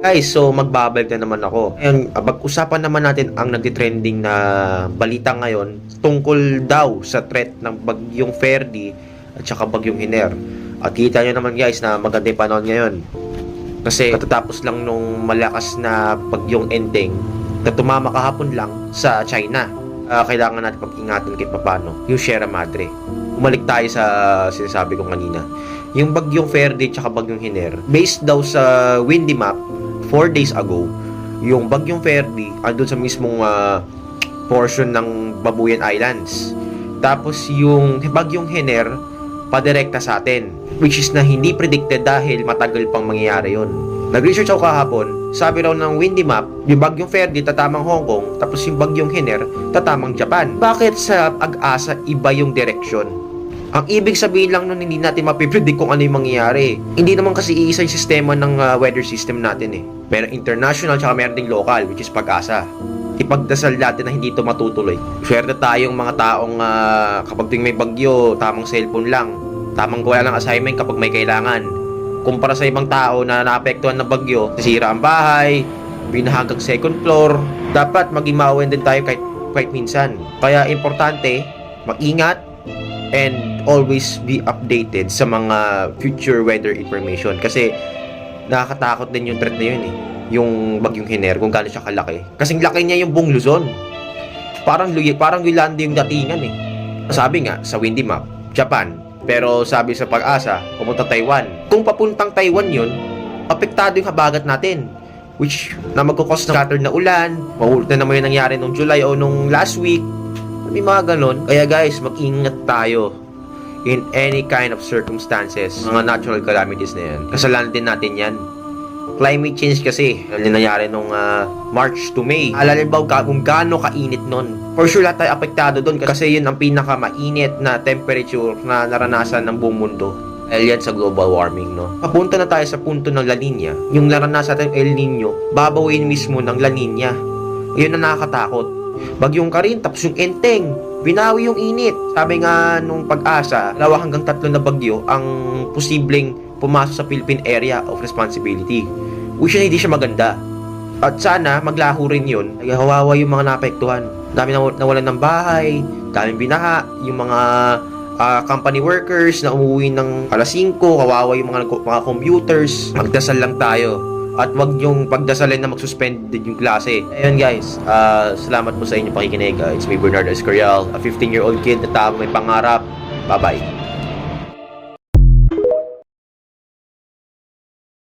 Guys, so magbabalik na naman ako. Ayun, pag-usapan naman natin ang nagtitrending na balita ngayon tungkol daw sa threat ng bagyong Ferdy at saka bagyong Hiner. At kita nyo naman guys na maganda yung panahon ngayon. Kasi katatapos lang nung malakas na bagyong Enteng na tumama kahapon lang sa China. Kailangan natin pag-ingatan kahit papano yung Sierra Madre. Umalik tayo sa sinasabi ko kanina. Yung bagyong Ferdy at saka bagyong Hiner, based daw sa windy map 4 days ago, yung bagyong Ferdy andun sa mismong portion ng Babuyan Islands. Tapos yung bagyong Hiner padirekta sa atin, which is na hindi predicted dahil matagal pang mangyayari yon. Nag-research ako kahapon, sabi raw ng windy map, yung bagyong Ferdy tatamang Hong Kong, tapos yung bagyong Hiner tatamang Japan. Bakit sa Ag-asa iba yung direction? Ang ibig sabihin lang nun, hindi natin mapipredict kung ano yung mangyayari. Hindi naman kasi iisa yung sistema ng weather system natin eh. Meron international tsaka meron ding local, which is Pag-asa. Ipagdasal natin na hindi ito matutuloy. Swerte tayong mga taong kapag tuwing may bagyo, tamang cellphone lang. Tamang gawa lang assignment kapag may kailangan. Kumpara sa ibang tao na naapektuhan ng bagyo, nasira ang bahay, binahagang second floor. Dapat maging maawain din tayo kahit minsan. Kaya importante, mag-ingat, and always be updated sa mga future weather information kasi nakakatakot din yung threat na yun eh, yung bagyong Hiner kung gaano siya kalaki. Kasing laki niya yung buong Luzon. Parang Yolanda yung datingan eh. Sabi nga sa windy map, Japan. Pero sabi sa Pag-asa, pumunta Taiwan. Kung papuntang Taiwan yun, apektado yung habagat natin, which na magkukos ng scattered na ulan. Mahulit na naman yung nangyari nung July o nung last week. May mga ganon. Kaya guys, mag-ingat tayo in any kind of circumstances. Mga natural calamities na yan. Kasalanan din natin yan. Climate change kasi, ano nangyari nung March to May. Alalin ba kung gaano kainit nun? For sure lahat tayo apektado dun kasi yun ang pinaka-mainit na temperature na naranasan ng buong mundo. Dahil yan sa global warming, no? Papunta na tayo sa punto ng La Nina. Yung naranasan natin El Nino, babawin mismo ng La Nina. Yun na nakakatakot. Bagyong Karin, tapos yung Enteng, binawi yung init. Sabi nga nung Pag-asa, 2 hanggang 3 na bagyo ang posibleng pumasok sa Philippine Area of Responsibility, which na hindi siya maganda. At sana maglaho rin yun, hawawa yung mga naapektuhan. Dami nawalan ng bahay, daming binaha, yung mga company workers na umuwi ng alas 5, kawawa yung mga computers. Magdasal lang tayo. At wag yung pagdasalin na mag-suspend yung klase. Ayun guys, salamat po sa inyong pakikinig. It's me, Bernardo Escorial, a 15-year-old kid na tao may pangarap. Bye-bye.